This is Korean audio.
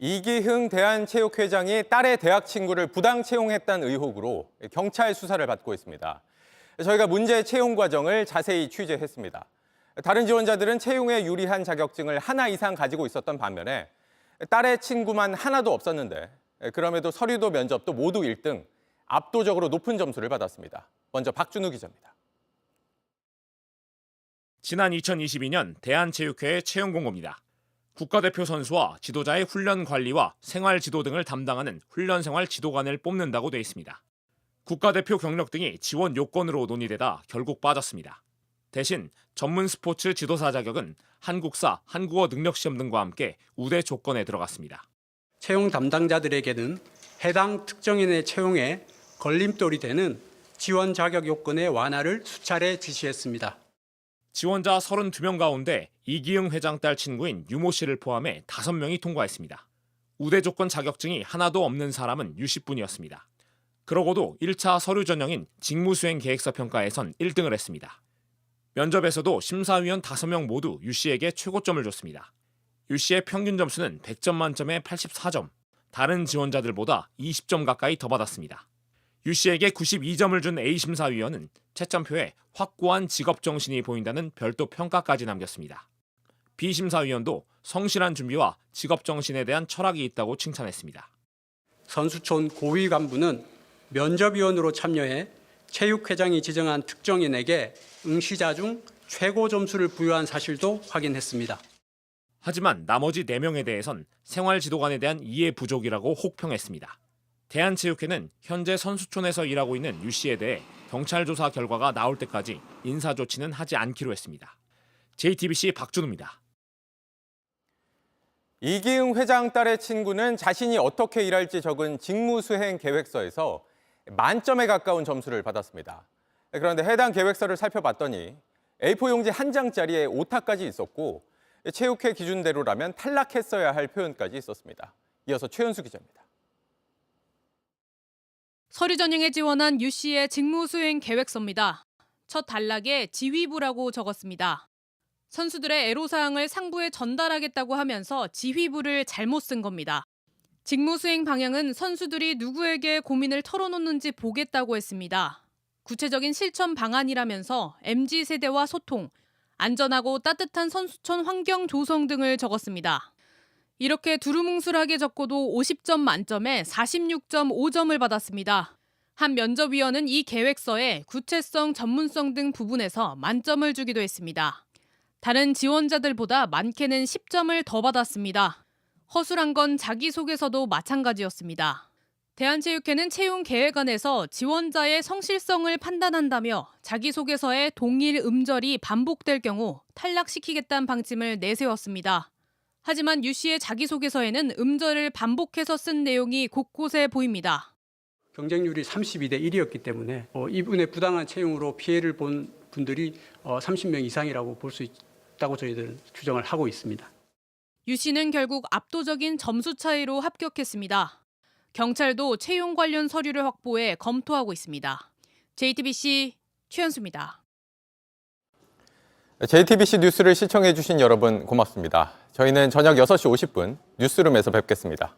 이기흥 대한체육회장이 딸의 대학 친구를 부당 채용했다는 의혹으로 경찰 수사를 받고 있습니다. 저희가 문제 채용 과정을 자세히 취재했습니다. 다른 지원자들은 채용에 유리한 자격증을 하나 이상 가지고 있었던 반면에 딸의 친구만 하나도 없었는데 그럼에도 서류도 면접도 모두 1등, 압도적으로 높은 점수를 받았습니다. 먼저 박준우 기자입니다. 지난 2022년 대한체육회의 채용 공고입니다. 국가대표 선수와 지도자의 훈련 관리와 생활 지도 등을 담당하는 훈련생활 지도관을 뽑는다고 돼 있습니다. 국가대표 경력 등이 지원 요건으로 논의되다 결국 빠졌습니다. 대신 전문 스포츠 지도사 자격은 한국사, 한국어 능력 시험 등과 함께 우대 조건에 들어갔습니다. 채용 담당자들에게는 해당 특정인의 채용에 걸림돌이 되는 지원 자격 요건의 완화를 수차례 지시했습니다. 지원자 32명 가운데 이기흥 회장 딸 친구인 유모 씨를 포함해 5명이 통과했습니다. 우대 조건 자격증이 하나도 없는 사람은 유 씨뿐이었습니다. 그러고도 1차 서류 전형인 직무수행 계획서 평가에선 1등을 했습니다. 면접에서도 심사위원 5명 모두 유 씨에게 최고점을 줬습니다. 유 씨의 평균 점수는 100점 만점에 84점, 다른 지원자들보다 20점 가까이 더 받았습니다. 유 씨에게 92점을 준 A심사위원은 채점표에 확고한 직업정신이 보인다는 별도 평가까지 남겼습니다. B심사위원도 성실한 준비와 직업정신에 대한 철학이 있다고 칭찬했습니다. 선수촌 고위 간부는 면접위원으로 참여해 체육회장이 지정한 특정인에게 응시자 중 최고 점수를 부여한 사실도 확인했습니다. 하지만 나머지 4명에 대해선 생활지도관에 대한 이해 부족이라고 혹평했습니다. 대한체육회는 현재 선수촌에서 일하고 있는 유 씨에 대해 경찰 조사 결과가 나올 때까지 인사조치는 하지 않기로 했습니다. JTBC 박준우입니다. 이기흥 회장 딸의 친구는 자신이 어떻게 일할지 적은 직무수행 계획서에서 만점에 가까운 점수를 받았습니다. 그런데 해당 계획서를 살펴봤더니 A4 용지 한 장짜리에 오타까지 있었고 체육회 기준대로라면 탈락했어야 할 표현까지 있었습니다. 이어서 최현수 기자입니다. 서류 전형에 지원한 유 씨의 직무수행 계획서입니다. 첫 단락에 지휘부라고 적었습니다. 선수들의 애로사항을 상부에 전달하겠다고 하면서 지휘부를 잘못 쓴 겁니다. 직무수행 방향은 선수들이 누구에게 고민을 털어놓는지 보겠다고 했습니다. 구체적인 실천 방안이라면서 MZ세대와 소통, 안전하고 따뜻한 선수촌 환경 조성 등을 적었습니다. 이렇게 두루뭉술하게 적고도 50점 만점에 46.5점을 받았습니다. 한 면접위원은 이 계획서에 구체성, 전문성 등 부분에서 만점을 주기도 했습니다. 다른 지원자들보다 많게는 10점을 더 받았습니다. 허술한 건 자기소개서도 마찬가지였습니다. 대한체육회는 채용계획안에서 지원자의 성실성을 판단한다며 자기소개서에 동일 음절이 반복될 경우 탈락시키겠다는 방침을 내세웠습니다. 하지만 유 씨의 자기소개서에는 음절을 반복해서 쓴 내용이 곳곳에 보입니다. 경쟁률이 32대 1이었기 때문에 이분의 부당한 채용으로 피해를 본 분들이 30명 이상이라고 볼 수 있다고 저희들은 규정을 하고 있습니다. 유 씨는 결국 압도적인 점수 차이로 합격했습니다. 경찰도 채용 관련 서류를 확보해 검토하고 있습니다. JTBC 최현수입니다. JTBC 뉴스를 시청해 주신 여러분 고맙습니다. 저희는 저녁 6시 50분 뉴스룸에서 뵙겠습니다.